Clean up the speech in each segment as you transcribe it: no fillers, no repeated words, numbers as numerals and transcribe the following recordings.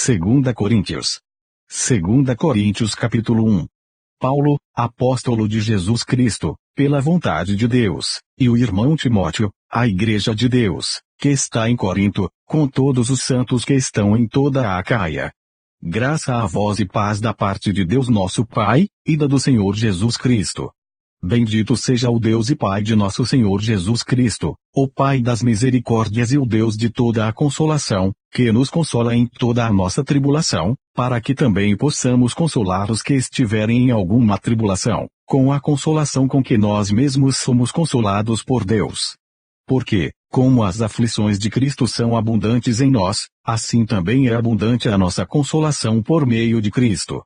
2 Coríntios. 2 Coríntios capítulo 1. Paulo, apóstolo de Jesus Cristo, pela vontade de Deus, e o irmão Timóteo, a igreja de Deus, que está em Corinto, com todos os santos que estão em toda a Acaia. Graça a vós e paz da parte de Deus nosso Pai, e da do Senhor Jesus Cristo. Bendito seja o Deus e Pai de nosso Senhor Jesus Cristo, o Pai das misericórdias e o Deus de toda a consolação, que nos consola em toda a nossa tribulação, para que também possamos consolar os que estiverem em alguma tribulação, com a consolação com que nós mesmos somos consolados por Deus. Porque, como as aflições de Cristo são abundantes em nós, assim também é abundante a nossa consolação por meio de Cristo.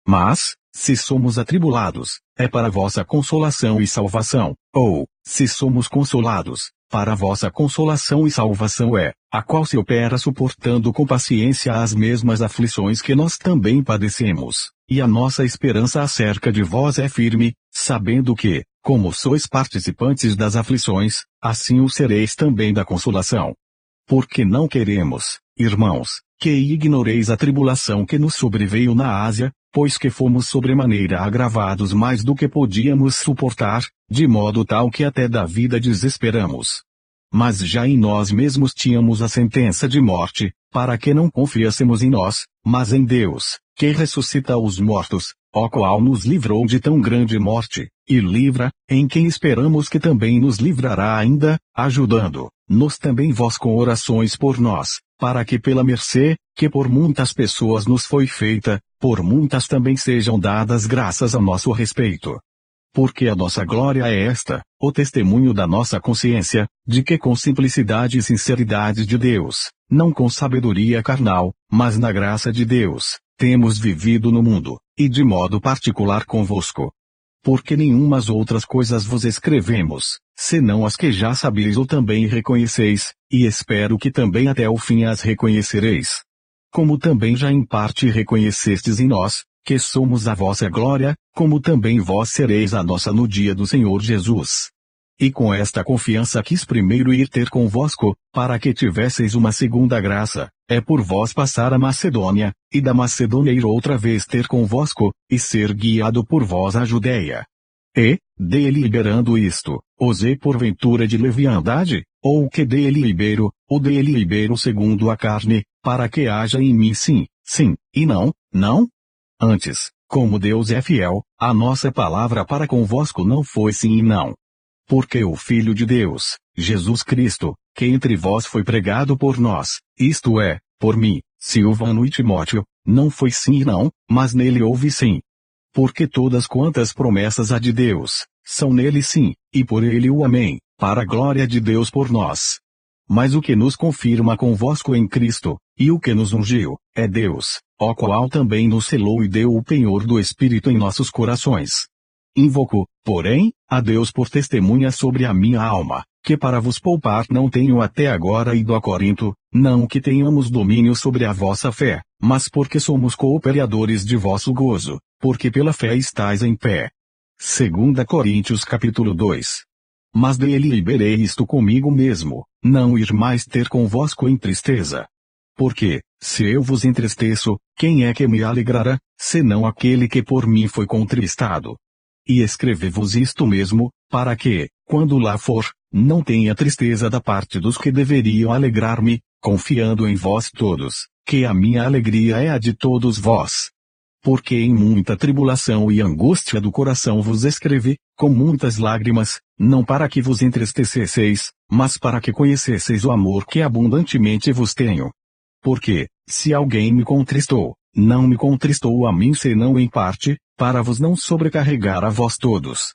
Mas, se somos atribulados, é para vossa consolação e salvação, ou, se somos consolados, para vossa consolação e salvação é, a qual se opera suportando com paciência as mesmas aflições que nós também padecemos, e a nossa esperança acerca de vós é firme, sabendo que, como sois participantes das aflições, assim o sereis também da consolação. Porque não queremos, irmãos, que ignoreis a tribulação que nos sobreveio na Ásia, pois que fomos sobremaneira agravados mais do que podíamos suportar, de modo tal que até da vida desesperamos. Mas já em nós mesmos tínhamos a sentença de morte, para que não confiássemos em nós, mas em Deus, que ressuscita os mortos, o qual nos livrou de tão grande morte, e livra, em quem esperamos que também nos livrará ainda, ajudando-nos também vós com orações por nós, para que pela mercê, que por muitas pessoas nos foi feita, por muitas também sejam dadas graças a nosso respeito. Porque a nossa glória é esta, o testemunho da nossa consciência, de que com simplicidade e sinceridade de Deus, não com sabedoria carnal, mas na graça de Deus, temos vivido no mundo, e de modo particular convosco. Porque nenhumas outras coisas vos escrevemos, senão as que já sabeis ou também reconheceis, e espero que também até o fim as reconhecereis. Como também já em parte reconhecestes em nós, que somos a vossa glória, como também vós sereis a nossa no dia do Senhor Jesus. E com esta confiança quis primeiro ir ter convosco, para que tivesseis uma segunda graça, é por vós passar a Macedônia, e da Macedônia ir outra vez ter convosco, e ser guiado por vós à Judéia. E, deliberando isto, osei porventura de leviandade, ou que delibero, ou delibero segundo a carne, para que haja em mim sim, sim, e não, não? Antes, como Deus é fiel, a nossa palavra para convosco não foi sim e não. Porque o Filho de Deus, Jesus Cristo, que entre vós foi pregado por nós, isto é, por mim, Silvano e Timóteo, não foi sim e não, mas nele houve sim. Porque todas quantas promessas há de Deus, são nele sim, e por ele o amém, para a glória de Deus por nós. Mas o que nos confirma convosco em Cristo, e o que nos ungiu, é Deus, o qual também nos selou e deu o penhor do Espírito em nossos corações. Invoco, porém, a Deus por testemunha sobre a minha alma, que para vos poupar não tenho até agora ido a Corinto, não que tenhamos domínio sobre a vossa fé, mas porque somos cooperadores de vosso gozo, porque pela fé estáis em pé. 2 Coríntios capítulo 2. Mas deliberei isto comigo mesmo, não ir mais ter convosco em tristeza. Porque, se eu vos entristeço, quem é que me alegrará, senão aquele que por mim foi contristado? E escrevo-vos isto mesmo, para que, quando lá for, não tenha tristeza da parte dos que deveriam alegrar-me, confiando em vós todos, que a minha alegria é a de todos vós. Porque em muita tribulação e angústia do coração vos escrevi, com muitas lágrimas, não para que vos entristecesseis, mas para que conhecesseis o amor que abundantemente vos tenho. Porque, se alguém me contristou, não me contristou a mim senão em parte, para vos não sobrecarregar a vós todos.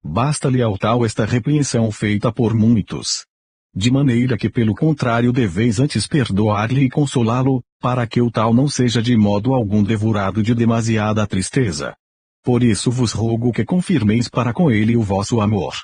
Basta-lhe ao tal esta repreensão feita por muitos. De maneira que pelo contrário deveis antes perdoar-lhe e consolá-lo, para que o tal não seja de modo algum devorado de demasiada tristeza. Por isso vos rogo que confirmeis para com ele o vosso amor.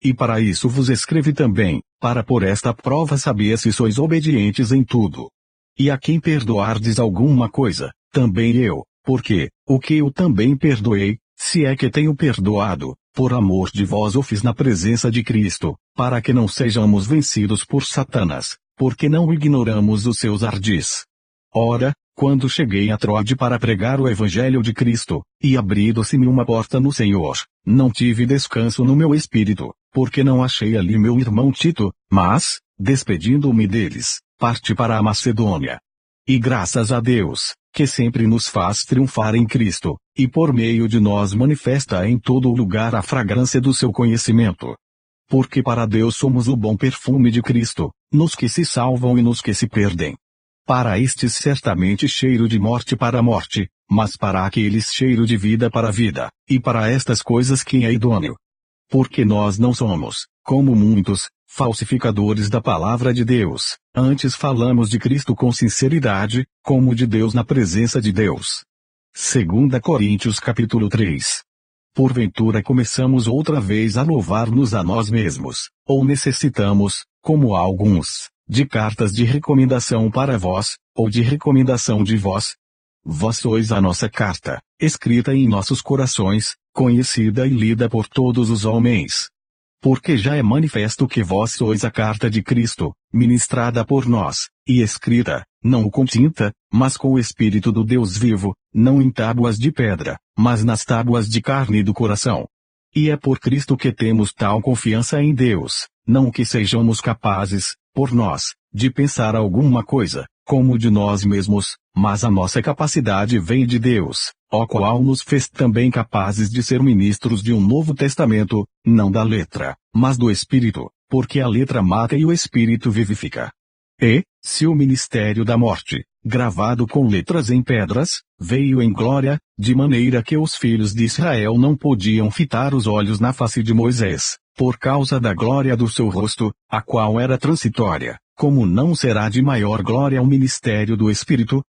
E para isso vos escrevi também, para por esta prova saber se sois obedientes em tudo. E a quem perdoardes alguma coisa, também eu, porque, o que eu também perdoei, se é que tenho perdoado, por amor de vós o fiz na presença de Cristo, para que não sejamos vencidos por Satanás, porque não ignoramos os seus ardis. Ora, quando cheguei a Troade para pregar o Evangelho de Cristo, e abrindo-se-me uma porta no Senhor, não tive descanso no meu espírito, porque não achei ali meu irmão Tito, mas, despedindo-me deles, parti para a Macedônia. E graças a Deus, que sempre nos faz triunfar em Cristo, e por meio de nós manifesta em todo lugar a fragrância do seu conhecimento. Porque para Deus somos o bom perfume de Cristo, nos que se salvam e nos que se perdem. Para estes certamente cheiro de morte para a morte, mas para aqueles cheiro de vida para a vida, e para estas coisas quem é idôneo. Porque nós não somos, como muitos, falsificadores da palavra de Deus, antes falamos de Cristo com sinceridade, como de Deus na presença de Deus. 2 Coríntios capítulo 3. Porventura começamos outra vez a louvar-nos a nós mesmos, ou necessitamos, como alguns, de cartas de recomendação para vós, ou de recomendação de vós? Vós sois a nossa carta, escrita em nossos corações, conhecida e lida por todos os homens. Porque já é manifesto que vós sois a carta de Cristo, ministrada por nós, e escrita, não com tinta, mas com o Espírito do Deus vivo, não em tábuas de pedra, mas nas tábuas de carne do coração. E é por Cristo que temos tal confiança em Deus, não que sejamos capazes, por nós, de pensar alguma coisa, como de nós mesmos, mas a nossa capacidade vem de Deus, o qual nos fez também capazes de ser ministros de um novo testamento, não da letra, mas do Espírito, porque a letra mata e o Espírito vivifica. E, se o ministério da morte, gravado com letras em pedras, veio em glória, de maneira que os filhos de Israel não podiam fitar os olhos na face de Moisés, por causa da glória do seu rosto, a qual era transitória, como não será de maior glória o ministério do Espírito?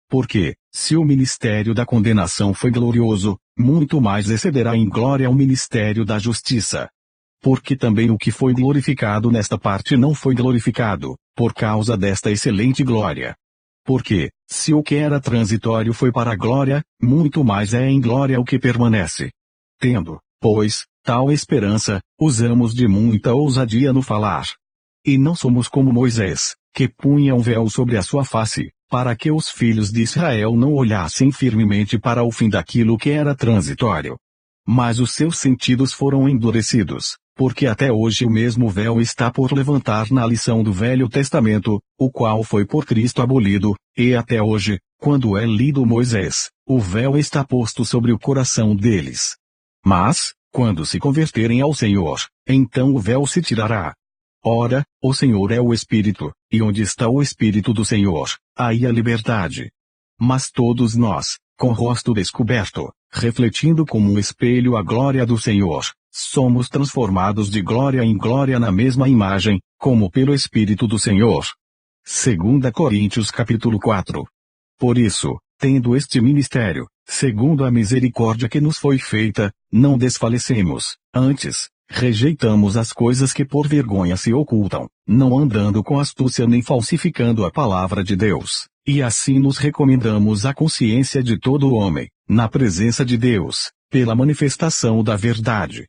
Porque, se o ministério da condenação foi glorioso, muito mais excederá em glória o ministério da justiça. Porque também o que foi glorificado nesta parte não foi glorificado, por causa desta excelente glória. Porque, se o que era transitório foi para a glória, muito mais é em glória o que permanece. Tendo, pois, tal esperança, usamos de muita ousadia no falar. E não somos como Moisés, que punha um véu sobre a sua face, para que os filhos de Israel não olhassem firmemente para o fim daquilo que era transitório. Mas os seus sentidos foram endurecidos, porque até hoje o mesmo véu está por levantar na lição do Velho Testamento, o qual foi por Cristo abolido, e até hoje, quando é lido Moisés, o véu está posto sobre o coração deles. Mas, quando se converterem ao Senhor, então o véu se tirará. Ora, o Senhor é o Espírito, e onde está o Espírito do Senhor, aí a liberdade. Mas todos nós, com o rosto descoberto, refletindo como um espelho a glória do Senhor, somos transformados de glória em glória na mesma imagem, como pelo Espírito do Senhor. 2 Coríntios capítulo 4. Por isso, tendo este ministério, segundo a misericórdia que nos foi feita, não desfalecemos, antes, rejeitamos as coisas que por vergonha se ocultam, não andando com astúcia nem falsificando a palavra de Deus, e assim nos recomendamos à consciência de todo homem, na presença de Deus, pela manifestação da verdade.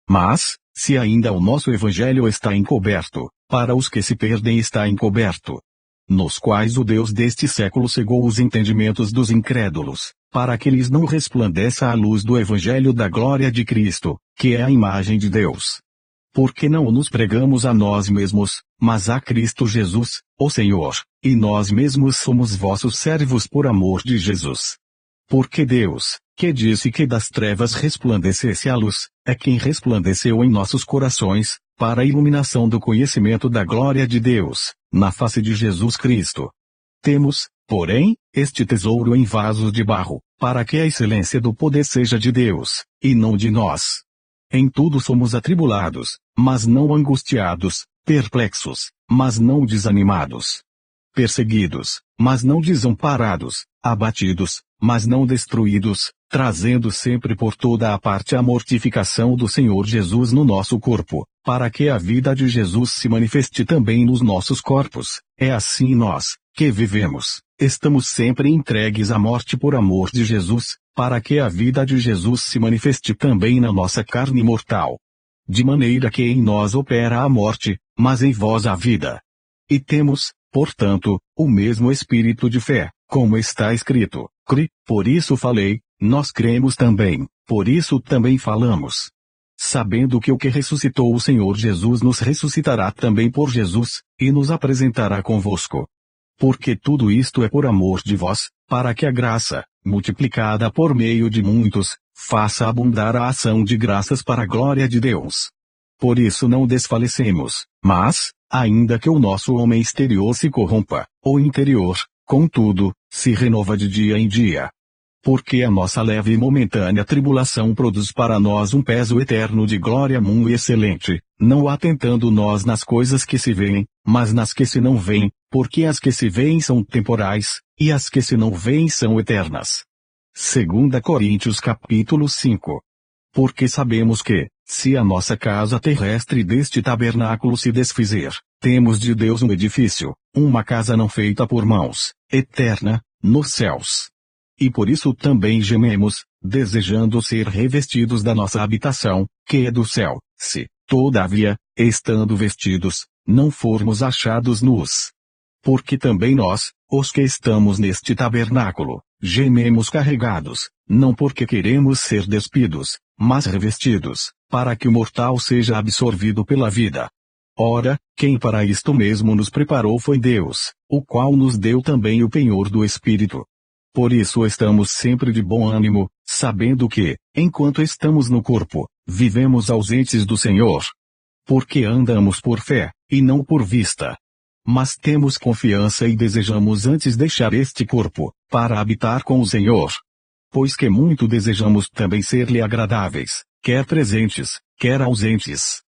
Mas, se ainda o nosso evangelho está encoberto, para os que se perdem está encoberto, nos quais o Deus deste século cegou os entendimentos dos incrédulos, para que lhes não resplandeça a luz do evangelho da glória de Cristo, que é a imagem de Deus. Porque não nos pregamos a nós mesmos, mas a Cristo Jesus, o Senhor, e nós mesmos somos vossos servos por amor de Jesus. Porque Deus, que disse que das trevas resplandecesse a luz, é quem resplandeceu em nossos corações, para a iluminação do conhecimento da glória de Deus, na face de Jesus Cristo. Temos, porém, este tesouro em vasos de barro, para que a excelência do poder seja de Deus, e não de nós. Em tudo somos atribulados, mas não angustiados, perplexos, mas não desanimados. Perseguidos, mas não desamparados, abatidos, mas não destruídos, trazendo sempre por toda a parte a mortificação do Senhor Jesus no nosso corpo, para que a vida de Jesus se manifeste também nos nossos corpos. É assim nós, que vivemos, estamos sempre entregues à morte por amor de Jesus, para que a vida de Jesus se manifeste também na nossa carne mortal. De maneira que em nós opera a morte, mas em vós a vida. E temos, portanto, o mesmo espírito de fé, como está escrito, cri, por isso falei, nós cremos também, por isso também falamos. Sabendo que o que ressuscitou o Senhor Jesus nos ressuscitará também por Jesus, e nos apresentará convosco. Porque tudo isto é por amor de vós, para que a graça, multiplicada por meio de muitos, faça abundar a ação de graças para a glória de Deus. Por isso não desfalecemos, mas, ainda que o nosso homem exterior se corrompa, o interior, contudo, se renova de dia em dia. Porque a nossa leve e momentânea tribulação produz para nós um peso eterno de glória muito excelente, não atentando nós nas coisas que se veem, mas nas que se não veem, porque as que se veem são temporais, e as que se não veem são eternas. 2 Coríntios capítulo 5. Porque sabemos que, se a nossa casa terrestre deste tabernáculo se desfizer, temos de Deus um edifício, uma casa não feita por mãos, eterna, nos céus. E por isso também gememos, desejando ser revestidos da nossa habitação, que é do céu, se, todavia, estando vestidos, não formos achados nus. Porque também nós, os que estamos neste tabernáculo, gememos carregados, não porque queremos ser despidos, mas revestidos, para que o mortal seja absorvido pela vida. Ora, quem para isto mesmo nos preparou foi Deus, o qual nos deu também o penhor do Espírito. Por isso estamos sempre de bom ânimo, sabendo que, enquanto estamos no corpo, vivemos ausentes do Senhor. Porque andamos por fé, e não por vista. Mas temos confiança e desejamos antes deixar este corpo, para habitar com o Senhor. Pois que muito desejamos também ser-lhe agradáveis, quer presentes, quer ausentes.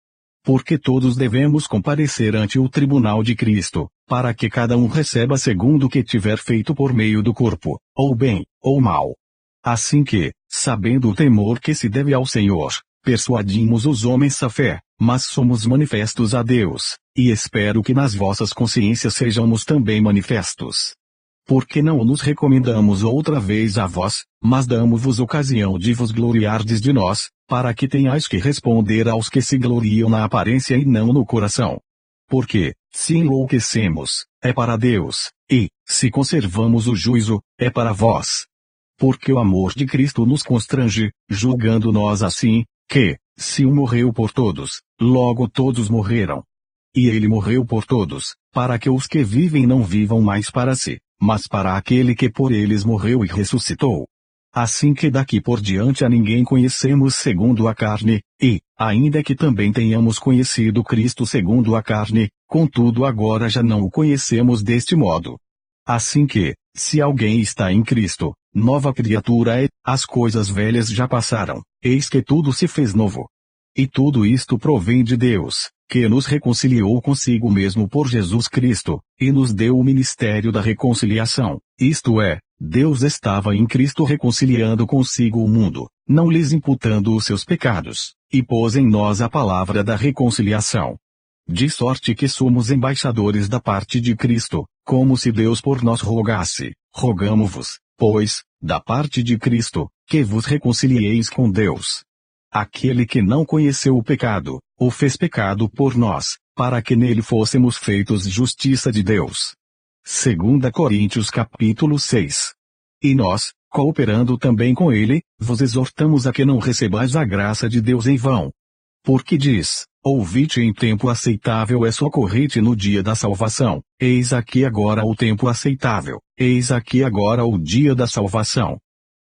Porque todos devemos comparecer ante o tribunal de Cristo, para que cada um receba segundo o que tiver feito por meio do corpo, ou bem, ou mal. Assim que, sabendo o temor que se deve ao Senhor, persuadimos os homens à fé, mas somos manifestos a Deus, e espero que nas vossas consciências sejamos também manifestos. Porque não nos recomendamos outra vez a vós, mas damos-vos ocasião de vos gloriardes de nós, para que tenhais que responder aos que se gloriam na aparência e não no coração. Porque, se enlouquecemos, é para Deus, e, se conservamos o juízo, é para vós. Porque o amor de Cristo nos constrange, julgando nós assim, que, se um morreu por todos, logo todos morreram. E ele morreu por todos, para que os que vivem não vivam mais para si, mas para aquele que por eles morreu e ressuscitou. Assim que daqui por diante a ninguém conhecemos segundo a carne, e, ainda que também tenhamos conhecido Cristo segundo a carne, contudo agora já não o conhecemos deste modo. Assim que, se alguém está em Cristo, nova criatura é, as coisas velhas já passaram, eis que tudo se fez novo. E tudo isto provém de Deus, que nos reconciliou consigo mesmo por Jesus Cristo, e nos deu o ministério da reconciliação, isto é, Deus estava em Cristo reconciliando consigo o mundo, não lhes imputando os seus pecados, e pôs em nós a palavra da reconciliação. De sorte que somos embaixadores da parte de Cristo, como se Deus por nós rogasse, rogamo-vos, pois, da parte de Cristo, que vos reconcilieis com Deus. Aquele que não conheceu o pecado, o fez pecado por nós, para que nele fôssemos feitos justiça de Deus. 2 Coríntios capítulo 6. E nós, cooperando também com ele, vos exortamos a que não recebais a graça de Deus em vão. Porque diz, ouvite em tempo aceitável é socorrite no dia da salvação, eis aqui agora o tempo aceitável, eis aqui agora o dia da salvação.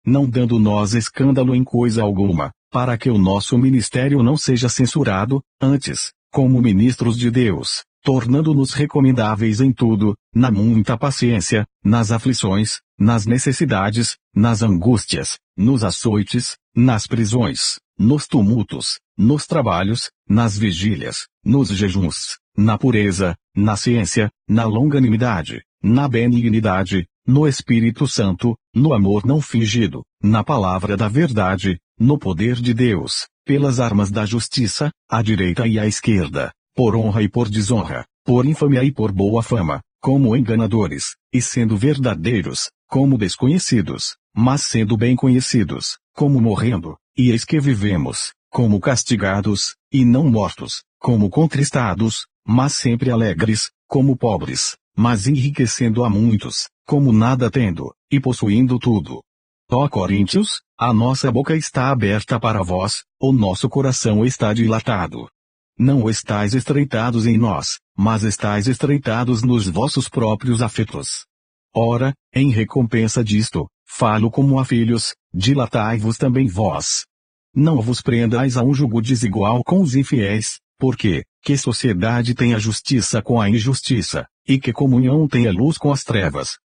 Não dando nós escândalo em coisa alguma, para que o nosso ministério não seja censurado, antes, como ministros de Deus, tornando-nos recomendáveis em tudo, na muita paciência, nas aflições, nas necessidades, nas angústias, nos açoites, nas prisões, nos tumultos, nos trabalhos, nas vigílias, nos jejuns, na pureza, na ciência, na longanimidade, na benignidade, no Espírito Santo, no amor não fingido, na palavra da verdade, no poder de Deus, pelas armas da justiça, à direita e à esquerda, por honra e por desonra, por infâmia e por boa fama, como enganadores, e sendo verdadeiros, como desconhecidos, mas sendo bem conhecidos, como morrendo, e eis que vivemos, como castigados, e não mortos, como contristados, mas sempre alegres, como pobres, mas enriquecendo a muitos, como nada tendo, e possuindo tudo. Ó Coríntios, a nossa boca está aberta para vós, o nosso coração está dilatado. Não estáis estreitados em nós, mas estáis estreitados nos vossos próprios afetos. Ora, em recompensa disto, falo como a filhos, dilatai-vos também vós. Não vos prendais a um jugo desigual com os infiéis, porque, que sociedade tem a justiça com a injustiça, e que comunhão tem a luz com as trevas?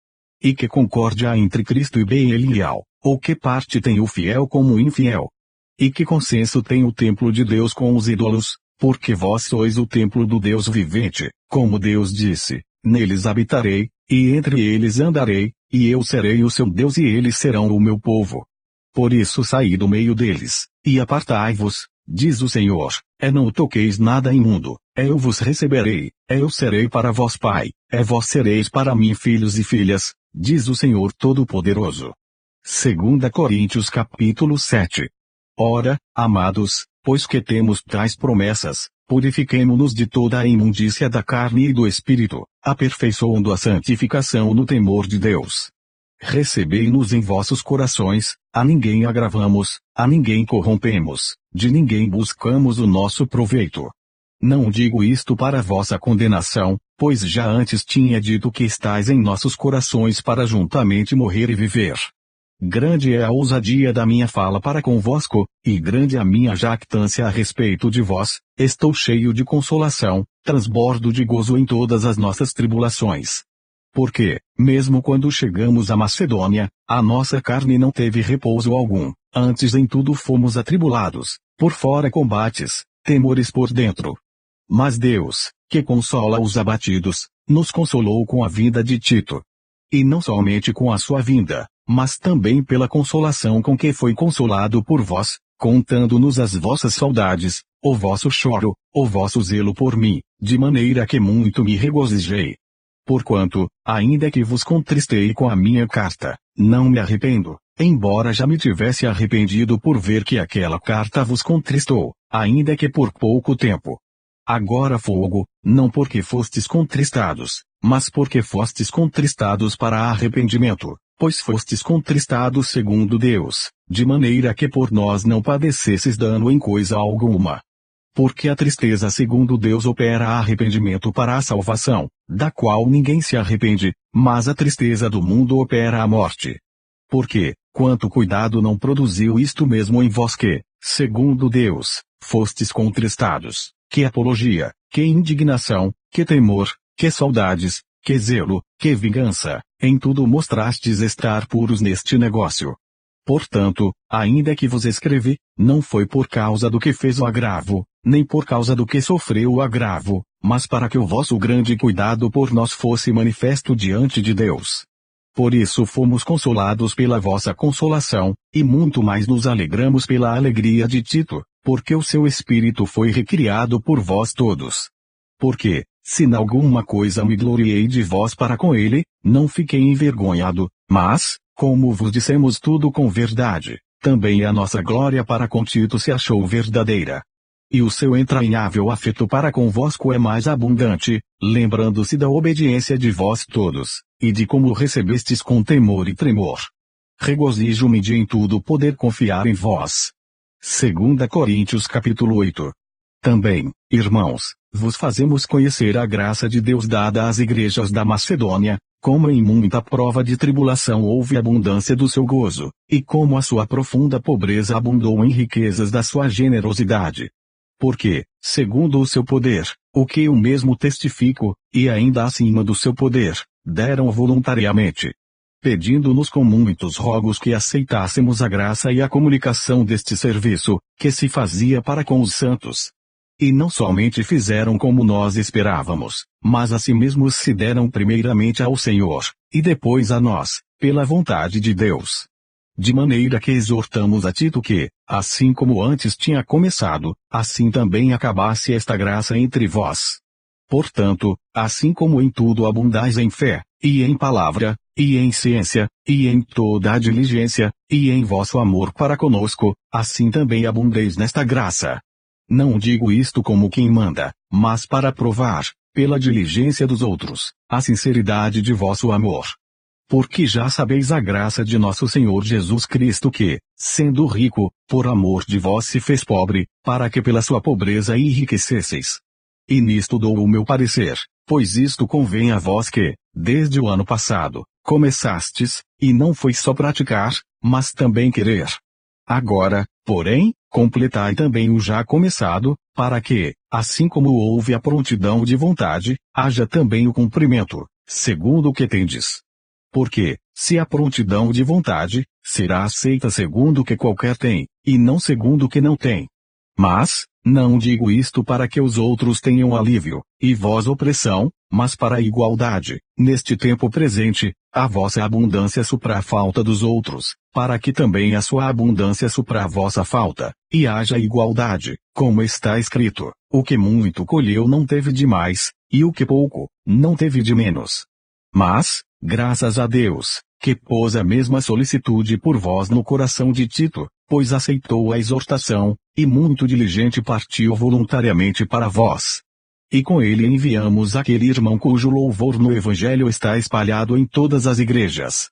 E que concórdia há entre Cristo e Belial, ou que parte tem o fiel como o infiel? E que consenso tem o templo de Deus com os ídolos? Porque vós sois o templo do Deus vivente, como Deus disse, neles habitarei, e entre eles andarei, e eu serei o seu Deus e eles serão o meu povo. Por isso saí do meio deles, e apartai-vos, diz o Senhor, não toqueis nada imundo, eu vos receberei, eu serei para vós pai, vós sereis para mim filhos e filhas, diz o Senhor Todo-Poderoso. 2 Coríntios capítulo 7. Ora, amados, pois que temos tais promessas, purifiquemo-nos de toda a imundícia da carne e do espírito, aperfeiçoando a santificação no temor de Deus. Recebei-nos em vossos corações, a ninguém agravamos, a ninguém corrompemos, de ninguém buscamos o nosso proveito. Não digo isto para vossa condenação, pois já antes tinha dito que estais em nossos corações para juntamente morrer e viver. Grande é a ousadia da minha fala para convosco, e grande a minha jactância a respeito de vós, estou cheio de consolação, transbordo de gozo em todas as nossas tribulações. Porque, mesmo quando chegamos à Macedônia, a nossa carne não teve repouso algum, antes em tudo fomos atribulados, por fora combates, temores por dentro. Mas Deus, que consola os abatidos, nos consolou com a vinda de Tito. E não somente com a sua vinda, mas também pela consolação com que foi consolado por vós, contando-nos as vossas saudades, o vosso choro, o vosso zelo por mim, de maneira que muito me regozijei. Porquanto, ainda que vos contristei com a minha carta, não me arrependo, embora já me tivesse arrependido por ver que aquela carta vos contristou, ainda que por pouco tempo. Agora fogo, não porque fostes contristados, mas porque fostes contristados para arrependimento, pois fostes contristados segundo Deus, de maneira que por nós não padecesses dano em coisa alguma. Porque a tristeza segundo Deus opera arrependimento para a salvação, da qual ninguém se arrepende, mas a tristeza do mundo opera a morte. Porque, quanto cuidado não produziu isto mesmo em vós que, segundo Deus, fostes contristados, que apologia, que indignação, que temor, que saudades, que zelo, que vingança, em tudo mostrastes estar puros neste negócio. Portanto, ainda que vos escrevi, não foi por causa do que fez o agravo, nem por causa do que sofreu o agravo, mas para que o vosso grande cuidado por nós fosse manifesto diante de Deus. Por isso fomos consolados pela vossa consolação, e muito mais nos alegramos pela alegria de Tito, porque o seu espírito foi recriado por vós todos. Porque, se em alguma coisa me gloriei de vós para com ele, não fiquei envergonhado, mas, como vos dissemos tudo com verdade, também a nossa glória para com Tito se achou verdadeira. E o seu entranhável afeto para convosco é mais abundante, lembrando-se da obediência de vós todos, e de como recebestes com temor e tremor. Regozijo-me de em tudo poder confiar em vós. 2 Coríntios capítulo 8. Também, irmãos, vos fazemos conhecer a graça de Deus dada às igrejas da Macedônia, como em muita prova de tribulação houve abundância do seu gozo, e como a sua profunda pobreza abundou em riquezas da sua generosidade. Porque, segundo o seu poder, o que eu mesmo testifico, e ainda acima do seu poder, deram voluntariamente, pedindo-nos com muitos rogos que aceitássemos a graça e a comunicação deste serviço, que se fazia para com os santos. E não somente fizeram como nós esperávamos, mas a si mesmos se deram primeiramente ao Senhor, e depois a nós, pela vontade de Deus. De maneira que exortamos a Tito que, assim como antes tinha começado, assim também acabasse esta graça entre vós. Portanto, assim como em tudo abundais em fé, e em palavra, e em ciência, e em toda a diligência, e em vosso amor para conosco, assim também abundeis nesta graça. Não digo isto como quem manda, mas para provar, pela diligência dos outros, a sinceridade de vosso amor. Porque já sabeis a graça de nosso Senhor Jesus Cristo que, sendo rico, por amor de vós se fez pobre, para que pela sua pobreza enriquecesseis. E nisto dou o meu parecer, pois isto convém a vós que, desde o ano passado, começastes, e não foi só praticar, mas também querer. Agora, porém, completai também o já começado, para que, assim como houve a prontidão de vontade, haja também o cumprimento, segundo o que tendes. Porque, se a prontidão de vontade, será aceita segundo o que qualquer tem, e não segundo o que não tem. Mas, não digo isto para que os outros tenham alívio, e vós opressão, mas para a igualdade, neste tempo presente, a vossa abundância supra a falta dos outros, para que também a sua abundância supra a vossa falta, e haja igualdade, como está escrito, o que muito colheu não teve de mais, e o que pouco, não teve de menos. Mas, graças a Deus, que pôs a mesma solicitude por vós no coração de Tito, pois aceitou a exortação, e muito diligente partiu voluntariamente para vós. E com ele enviamos aquele irmão cujo louvor no Evangelho está espalhado em todas as igrejas.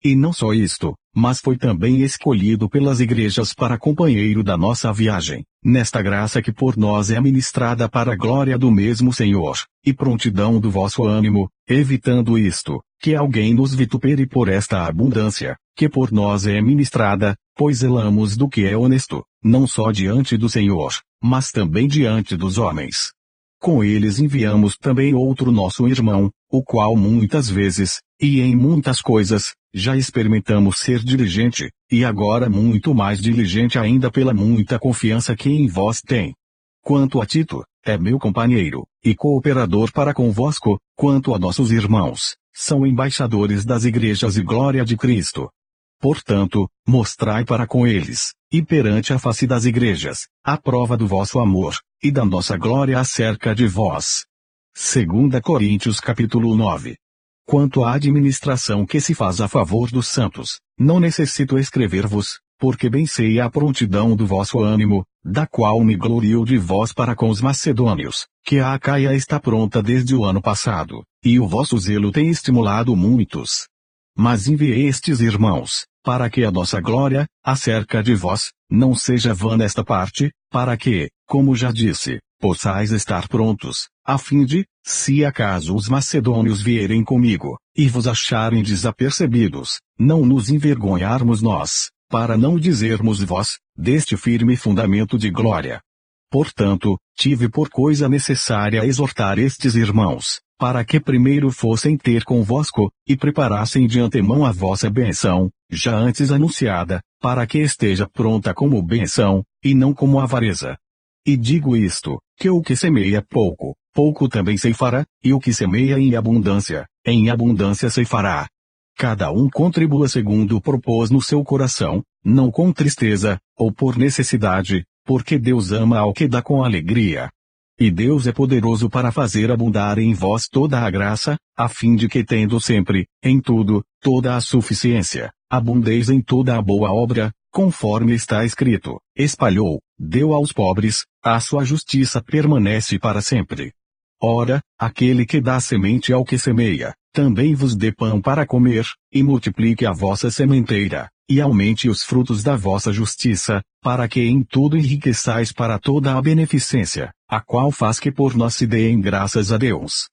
E não só isto, mas foi também escolhido pelas igrejas para companheiro da nossa viagem, nesta graça que por nós é ministrada para a glória do mesmo Senhor, e prontidão do vosso ânimo, evitando isto, que alguém nos vitupere por esta abundância, que por nós é ministrada, pois zelamos do que é honesto, não só diante do Senhor, mas também diante dos homens. Com eles enviamos também outro nosso irmão, o qual muitas vezes, e em muitas coisas, já experimentamos ser diligente, e agora muito mais diligente ainda pela muita confiança que em vós tem. Quanto a Tito, é meu companheiro, e cooperador para convosco, quanto a nossos irmãos, são embaixadores das igrejas e glória de Cristo. Portanto, mostrai para com eles, e perante a face das igrejas, a prova do vosso amor, e da nossa glória acerca de vós. 2 Coríntios capítulo 9. Quanto à administração que se faz a favor dos santos, não necessito escrever-vos, porque bem sei a prontidão do vosso ânimo, da qual me glorio de vós para com os macedônios, que a Acaia está pronta desde o ano passado, e o vosso zelo tem estimulado muitos. Mas enviei estes irmãos, para que a nossa glória, acerca de vós, não seja vã nesta parte, para que, como já disse, possais estar prontos, a fim de, se acaso os macedônios vierem comigo, e vos acharem desapercebidos, não nos envergonharmos nós, para não dizermos vós, deste firme fundamento de glória. Portanto, tive por coisa necessária exortar estes irmãos, para que primeiro fossem ter convosco, e preparassem de antemão a vossa benção, já antes anunciada, para que esteja pronta como benção, e não como avareza. E digo isto, que o que semeia pouco, pouco também ceifará, e o que semeia em abundância ceifará. Cada um contribua segundo propôs no seu coração, não com tristeza, ou por necessidade, porque Deus ama ao que dá com alegria. E Deus é poderoso para fazer abundar em vós toda a graça, a fim de que tendo sempre, em tudo, toda a suficiência, abundeis em toda a boa obra, conforme está escrito, espalhou, deu aos pobres, a sua justiça permanece para sempre. Ora, aquele que dá semente ao que semeia, também vos dê pão para comer, e multiplique a vossa sementeira, e aumente os frutos da vossa justiça, para que em tudo enriqueçais para toda a beneficência, a qual faz que por nós se deem graças a Deus.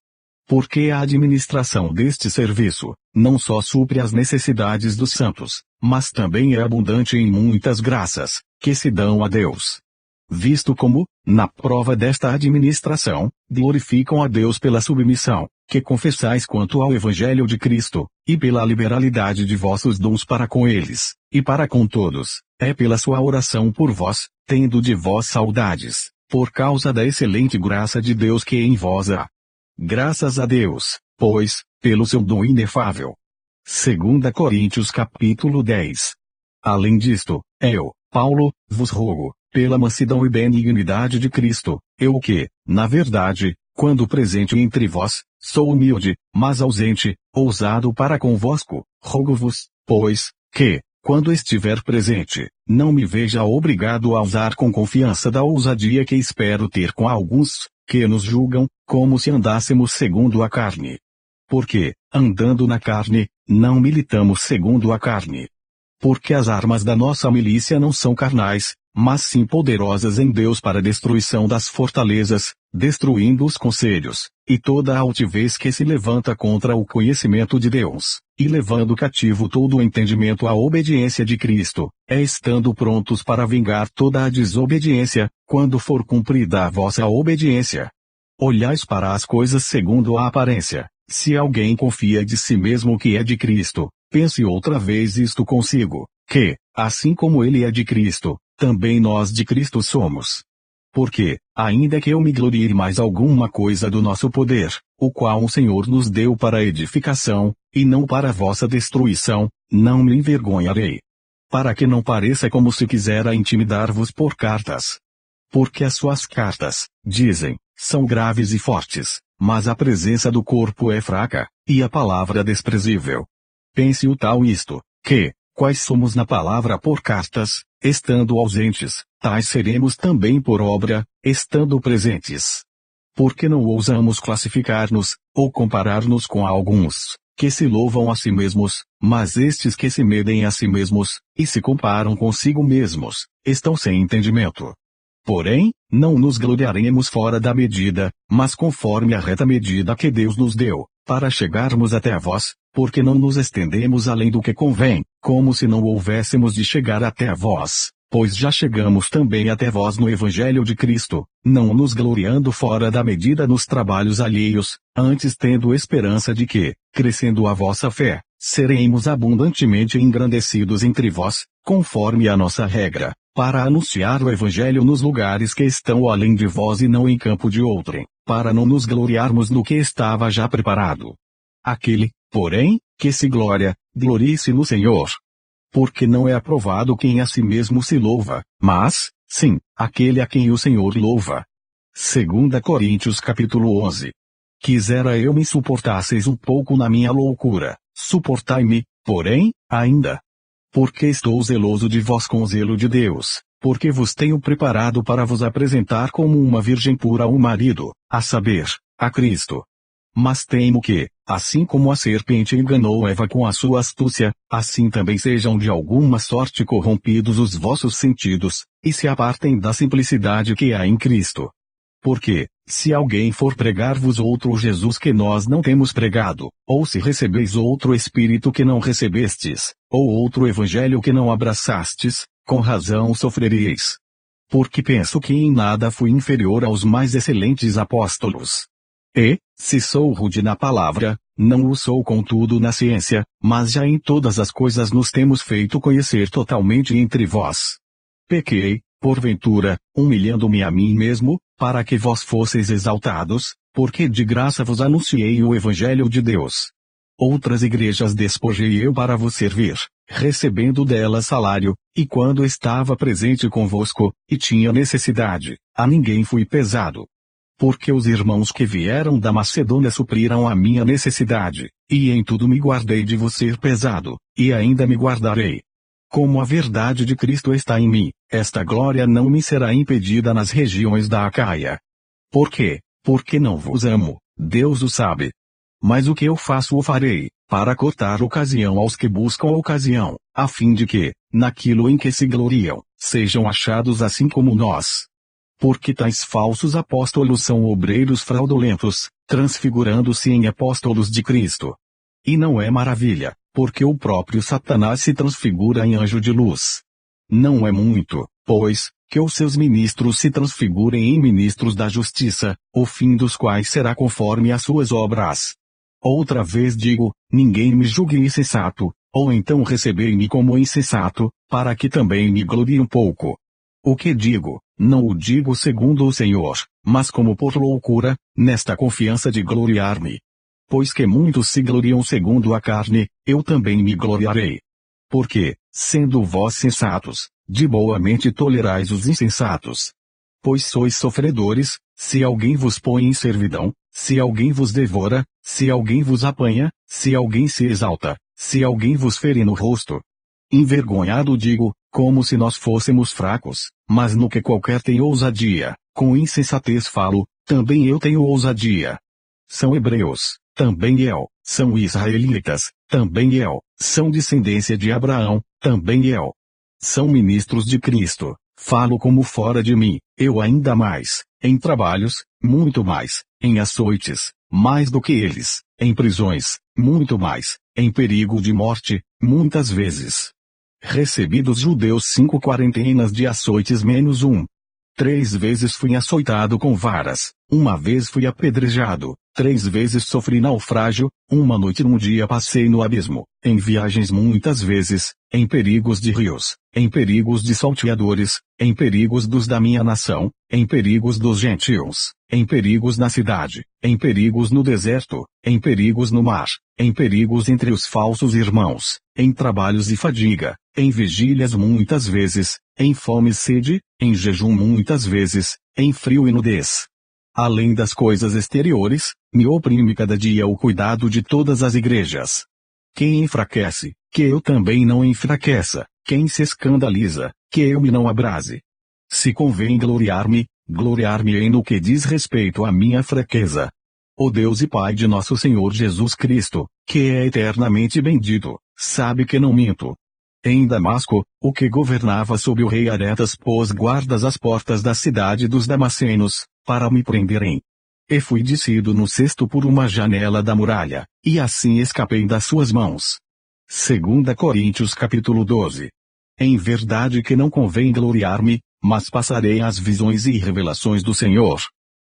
Porque a administração deste serviço, não só supre as necessidades dos santos, mas também é abundante em muitas graças, que se dão a Deus. Visto como, na prova desta administração, glorificam a Deus pela submissão, que confessais quanto ao Evangelho de Cristo, e pela liberalidade de vossos dons para com eles, e para com todos, é pela sua oração por vós, tendo de vós saudades, por causa da excelente graça de Deus que em vós há. Graças a Deus, pois, pelo seu dom inefável. 2 Coríntios capítulo 10. Além disto, eu, Paulo, vos rogo, pela mansidão e benignidade de Cristo, eu que, na verdade, quando presente entre vós, sou humilde, mas ausente, ousado para convosco, rogo-vos, pois, que, quando estiver presente, não me veja obrigado a usar com confiança da ousadia que espero ter com alguns, que nos julgam, como se andássemos segundo a carne. Porque, andando na carne, não militamos segundo a carne. Porque as armas da nossa milícia não são carnais, mas sim poderosas em Deus para a destruição das fortalezas, destruindo os conselhos, e toda a altivez que se levanta contra o conhecimento de Deus, e levando cativo todo o entendimento à obediência de Cristo, estando prontos para vingar toda a desobediência, quando for cumprida a vossa obediência. Olhais para as coisas segundo a aparência. Se alguém confia de si mesmo que é de Cristo, pense outra vez isto consigo, que, assim como ele é de Cristo, também nós de Cristo somos. Porque, ainda que eu me glorie mais alguma coisa do nosso poder, o qual o Senhor nos deu para a edificação, e não para a vossa destruição, não me envergonharei. Para que não pareça como se quisera intimidar-vos por cartas. Porque as suas cartas, dizem, são graves e fortes, mas a presença do corpo é fraca, e a palavra desprezível. Pense o tal isto, que, quais somos na palavra por cartas, estando ausentes, tais seremos também por obra, estando presentes. Porque não ousamos classificar-nos, ou comparar-nos com alguns, que se louvam a si mesmos, mas estes que se medem a si mesmos, e se comparam consigo mesmos, estão sem entendimento. Porém, não nos gloriaremos fora da medida, mas conforme a reta medida que Deus nos deu, para chegarmos até a vós, porque não nos estendemos além do que convém, como se não houvéssemos de chegar até a vós, pois já chegamos também até vós no Evangelho de Cristo, não nos gloriando fora da medida nos trabalhos alheios, antes tendo esperança de que, crescendo a vossa fé, seremos abundantemente engrandecidos entre vós, conforme a nossa regra, para anunciar o Evangelho nos lugares que estão além de vós e não em campo de outrem, para não nos gloriarmos no que estava já preparado. Aquele, porém, que se glorie-se no Senhor. Porque não é aprovado quem a si mesmo se louva, mas, sim, aquele a quem o Senhor louva. 2 Coríntios capítulo 11. Quisera eu me suportasseis um pouco na minha loucura, suportai-me, porém, ainda. Porque estou zeloso de vós com o zelo de Deus, porque vos tenho preparado para vos apresentar como uma virgem pura ao marido, a saber, a Cristo. Mas temo que, assim como a serpente enganou Eva com a sua astúcia, assim também sejam de alguma sorte corrompidos os vossos sentidos, e se apartem da simplicidade que há em Cristo. Porque, se alguém for pregar-vos outro Jesus que nós não temos pregado, ou se recebeis outro Espírito que não recebestes, ou outro Evangelho que não abraçastes, com razão sofrereis. Porque penso que em nada fui inferior aos mais excelentes apóstolos. E, se sou rude na palavra, não o sou contudo na ciência, mas já em todas as coisas nos temos feito conhecer totalmente entre vós. Pequei, porventura, humilhando-me a mim mesmo, para que vós fosseis exaltados, porque de graça vos anunciei o Evangelho de Deus. Outras igrejas despojei eu para vos servir, recebendo delas salário, e quando estava presente convosco, e tinha necessidade, a ninguém fui pesado. Porque os irmãos que vieram da Macedônia supriram a minha necessidade, e em tudo me guardei de vos ser pesado, e ainda me guardarei. Como a verdade de Cristo está em mim, esta glória não me será impedida nas regiões da Acaia. Por quê? Porque não vos amo, Deus o sabe. Mas o que eu faço o farei, para cortar ocasião aos que buscam ocasião, a fim de que, naquilo em que se gloriam, sejam achados assim como nós. Porque tais falsos apóstolos são obreiros fraudulentos, transfigurando-se em apóstolos de Cristo. E não é maravilha, porque o próprio Satanás se transfigura em anjo de luz. Não é muito, pois, que os seus ministros se transfigurem em ministros da justiça, o fim dos quais será conforme as suas obras. Outra vez digo, ninguém me julgue insensato, ou então recebei-me como insensato, para que também me glorie um pouco. O que digo, não o digo segundo o Senhor, mas como por loucura, nesta confiança de gloriar-me. Pois que muitos se gloriam segundo a carne, eu também me gloriarei. Porque, sendo vós sensatos, de boa mente tolerais os insensatos. Pois sois sofredores, se alguém vos põe em servidão, se alguém vos devora, se alguém vos apanha, se alguém se exalta, se alguém vos fere no rosto. Envergonhado digo, como se nós fôssemos fracos, mas no que qualquer tem ousadia, com insensatez falo, também eu tenho ousadia. São hebreus, também eu. São israelitas, também eu. São descendência de Abraão, também eu. São ministros de Cristo, falo como fora de mim, eu ainda mais, em trabalhos, muito mais, em açoites, mais do que eles, em prisões, muito mais, em perigo de morte, muitas vezes. Recebi dos judeus 5 quarentenas de açoites menos um. 3 vezes fui açoitado com varas, uma vez fui apedrejado, 3 vezes sofri naufrágio, uma noite num dia passei no abismo, em viagens muitas vezes, em perigos de rios, em perigos de salteadores, em perigos dos da minha nação, em perigos dos gentios, em perigos na cidade, em perigos no deserto, em perigos no mar, em perigos entre os falsos irmãos, em trabalhos e fadiga, em vigílias muitas vezes, em fome e sede, em jejum muitas vezes, em frio e nudez. Além das coisas exteriores, me oprime cada dia o cuidado de todas as igrejas. Quem enfraquece, que eu também não enfraqueça, quem se escandaliza, que eu me não abrase. Se convém gloriar-me, gloriar-me-ei no que diz respeito à minha fraqueza. O Deus e Pai de nosso Senhor Jesus Cristo, que é eternamente bendito, sabe que não minto. Em Damasco, o que governava sob o rei Aretas pôs guardas às portas da cidade dos Damascenos, para me prenderem. E fui descido no cesto por uma janela da muralha, e assim escapei das suas mãos. 2 Coríntios capítulo 12. Em verdade que não convém gloriar-me, mas passarei às visões e revelações do Senhor.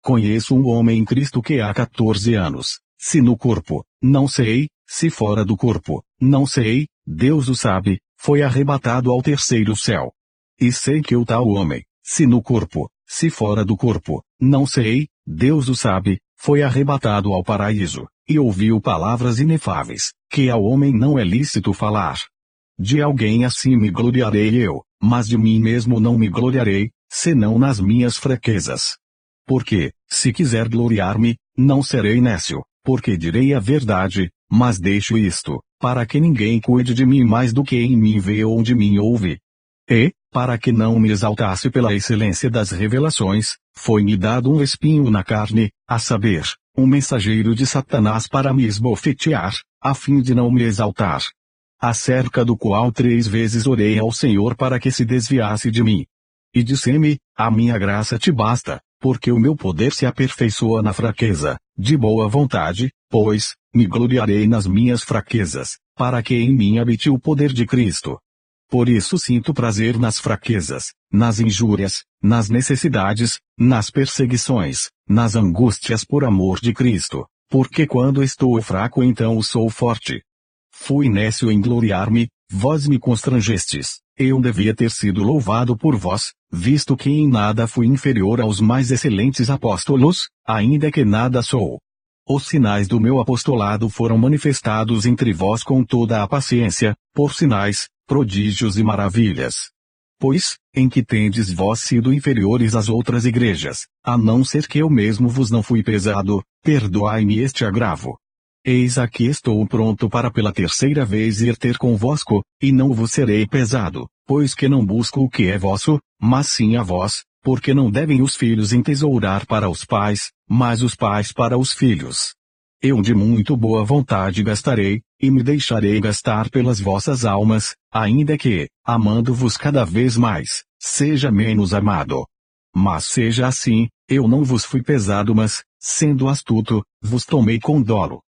Conheço um homem em Cristo que há 14 anos, se no corpo, não sei, se fora do corpo, não sei, Deus o sabe, foi arrebatado ao terceiro céu. E sei que o tal homem, se no corpo, se fora do corpo, não sei, Deus o sabe, foi arrebatado ao paraíso, e ouviu palavras inefáveis, que ao homem não é lícito falar. De alguém assim me gloriarei eu, mas de mim mesmo não me gloriarei, senão nas minhas fraquezas. Porque, se quiser gloriar-me, não serei nécio, porque direi a verdade, mas deixo isto, para que ninguém cuide de mim mais do que em mim vê ou de mim ouve. E, para que não me exaltasse pela excelência das revelações, foi-me dado um espinho na carne, a saber, um mensageiro de Satanás para me esbofetear, a fim de não me exaltar. Acerca do qual 3 vezes orei ao Senhor para que se desviasse de mim. E disse-me, a minha graça te basta, porque o meu poder se aperfeiçoa na fraqueza, de boa vontade, pois, me gloriarei nas minhas fraquezas, para que em mim habite o poder de Cristo. Por isso sinto prazer nas fraquezas, nas injúrias, nas necessidades, nas perseguições, nas angústias por amor de Cristo, porque quando estou fraco então sou forte. Fui nécio em gloriar-me, vós me constrangestes, eu devia ter sido louvado por vós, visto que em nada fui inferior aos mais excelentes apóstolos, ainda que nada sou. Os sinais do meu apostolado foram manifestados entre vós com toda a paciência, por sinais, prodígios e maravilhas. Pois, em que tendes vós sido inferiores às outras igrejas, a não ser que eu mesmo vos não fui pesado, perdoai-me este agravo. Eis aqui estou pronto para pela terceira vez ir ter convosco, e não vos serei pesado, pois que não busco o que é vosso, mas sim a vós, porque não devem os filhos entesourar para os pais, mas os pais para os filhos. Eu de muito boa vontade gastarei, e me deixarei gastar pelas vossas almas, ainda que, amando-vos cada vez mais, seja menos amado. Mas seja assim, eu não vos fui pesado mas, sendo astuto, vos tomei com dolo.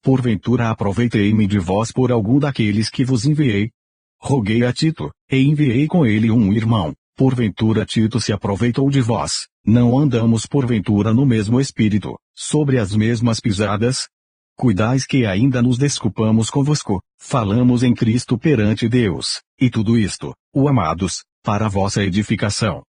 Porventura aproveitei-me de vós por algum daqueles que vos enviei? Roguei a Tito, e enviei com ele um irmão. Porventura Tito se aproveitou de vós, não andamos porventura no mesmo espírito, sobre as mesmas pisadas? Cuidais que ainda nos desculpamos convosco, falamos em Cristo perante Deus, e tudo isto, o amados, para a vossa edificação.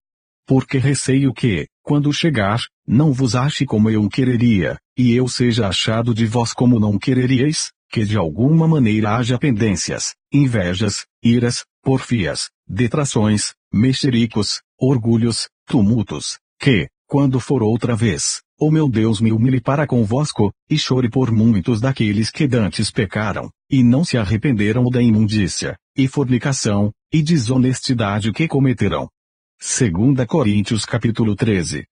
Porque receio que, quando chegar, não vos ache como eu quereria, e eu seja achado de vós como não quereríeis, que de alguma maneira haja pendências, invejas, iras, porfias, detrações, mexericos, orgulhos, tumultos, que, quando for outra vez, o meu Deus me humilhe para convosco, e chore por muitos daqueles que dantes pecaram, e não se arrependeram da imundícia, e fornicação, e desonestidade que cometerão. 2 Coríntios capítulo 13.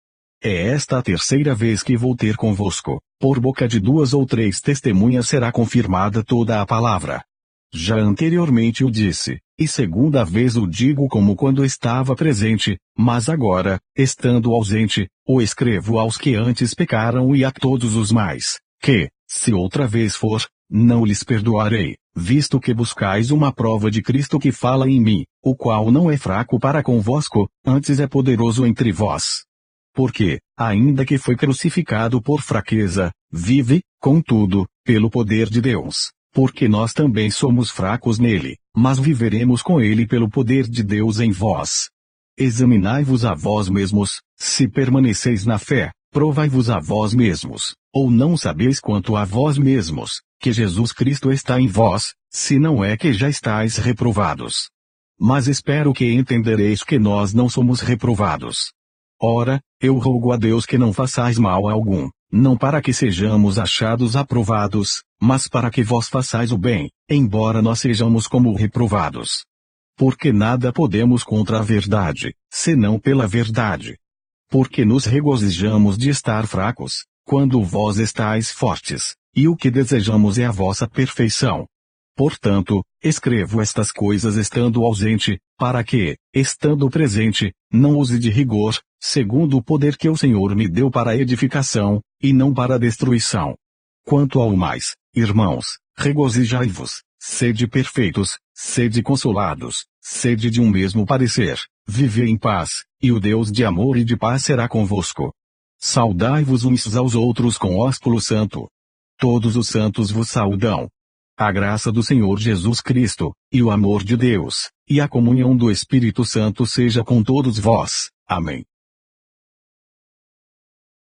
É esta a terceira vez que vou ter convosco, por boca de 2 ou 3 testemunhas será confirmada toda a palavra. Já anteriormente o disse, e segunda vez o digo como quando estava presente, mas agora, estando ausente, o escrevo aos que antes pecaram e a todos os mais, que, se outra vez for, não lhes perdoarei, visto que buscais uma prova de Cristo que fala em mim, o qual não é fraco para convosco, antes é poderoso entre vós. Porque, ainda que foi crucificado por fraqueza, vive, contudo, pelo poder de Deus, porque nós também somos fracos nele, mas viveremos com ele pelo poder de Deus em vós. Examinai-vos a vós mesmos, se permaneceis na fé, provai-vos a vós mesmos, ou não sabeis quanto a vós mesmos, que Jesus Cristo está em vós, se não é que já estáis reprovados. Mas espero que entendereis que nós não somos reprovados. Ora, eu rogo a Deus que não façais mal algum, não para que sejamos achados aprovados, mas para que vós façais o bem, embora nós sejamos como reprovados. Porque nada podemos contra a verdade, senão pela verdade. Porque nos regozijamos de estar fracos, quando vós estáis fortes, e o que desejamos é a vossa perfeição. Portanto, escrevo estas coisas estando ausente, para que, estando presente, não use de rigor, segundo o poder que o Senhor me deu para edificação, e não para destruição. Quanto ao mais, irmãos, regozijai-vos, sede perfeitos, sede consolados, sede de um mesmo parecer, vivei em paz, e o Deus de amor e de paz será convosco. Saudai-vos uns aos outros com ósculo santo. Todos os santos vos saudam. A graça do Senhor Jesus Cristo, e o amor de Deus, e a comunhão do Espírito Santo seja com todos vós. Amém.